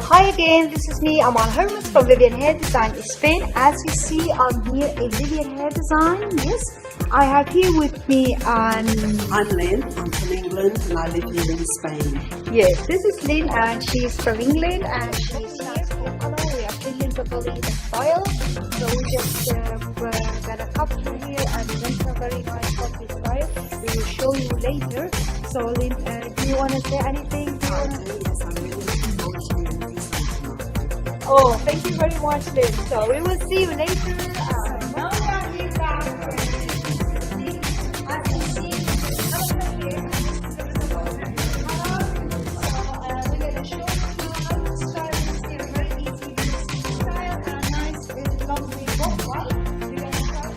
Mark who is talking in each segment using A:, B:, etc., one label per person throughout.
A: Hi again, this is me, Amal Hermuz from Vivian Hair Design Spain. As you see, I'm here in Vivian Hair Design. Yes, I have here with me
B: I'm Lynn, I'm from England and I live here in Spain.
A: Yes, this is Lynn and she's from England and she's here for color. We are filming totally the style. So we just got a couple here and went a very nice coffee style. We will show you later. So Lynn, do you want to say anything? Oh, thank you very much, Lynn. So we will see you later. Now we are here back. As you see, we're going to show you how to style this hair. Very easy style and nice, lovely bob, right? We're going to start.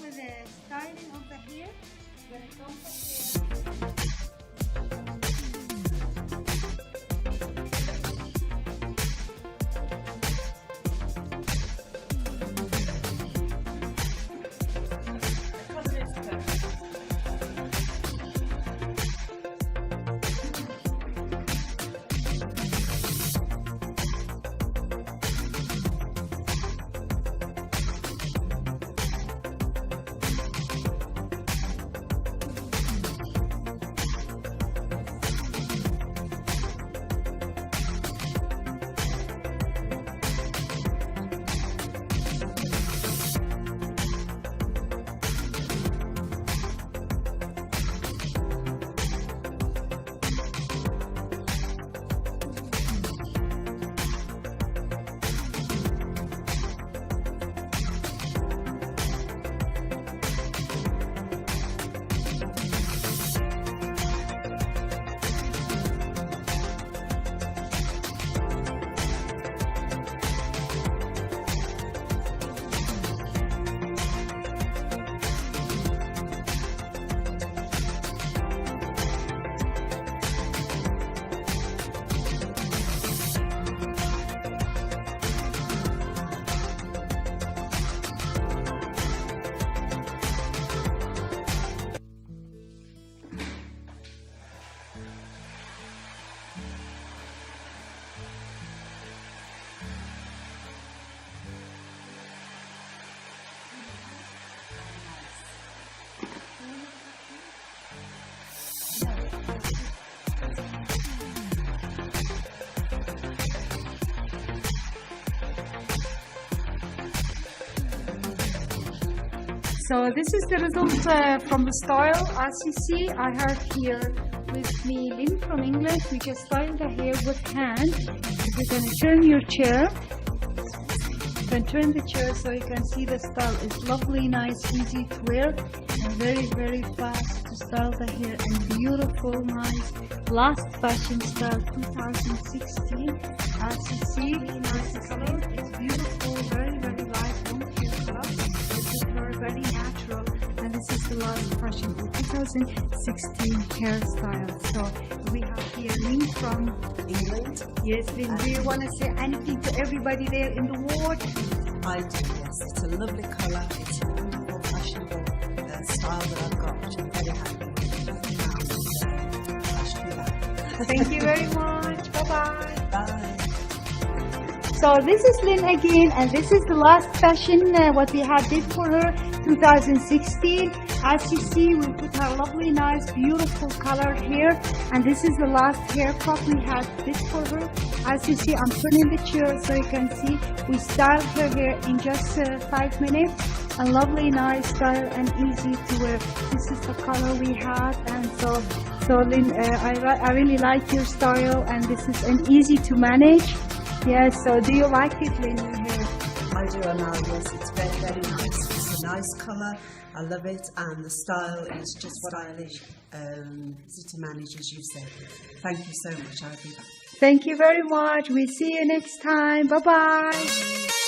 A: With the styling of the hair, when it comes to So this is the result from the style. As you see, I have here with me Lynn from England. We just styled the hair with hand. You're going to turn your chair. You can turn the chair so you can see the style is lovely, nice, easy to wear, and very, very fast to style the hair, and beautiful, nice, last fashion style 2016. As you see, nice color, it's beautiful, very, very light, don't feel color. This is very natural, and this is the last fashion of 2016 hairstyle. So we have here Lynn from
B: England.
A: Yes, Lynn, do you want to say anything to everybody there in the ward?
B: I do, yes. It's a lovely colour. It's a wonderful, fashionable style that I've got, which I'm very happy with. And I should do that.
A: Thank you very much. Bye-bye.
B: Bye.
A: So this is Lynn again, and this is the last fashion what we had did for her 2016. As you see, we put her lovely, nice, beautiful colored hair, and this is the last haircut we had did for her. As you see, I'm turning the chair so you can see we styled her hair in just 5 minutes. A lovely, nice style and easy to wear. This is the color we had, and so Lynn, I really like your style, and this is an easy to manage. Yes, so do you like it, Lynn, your hair?
B: I do, Amal, yes. It's very, very nice. It's a nice colour. I love it, and the style is just stylish, easy to manage, as you've said. Thank you so much. I'll be back.
A: Thank you very much. We'll see you next time. Bye-bye.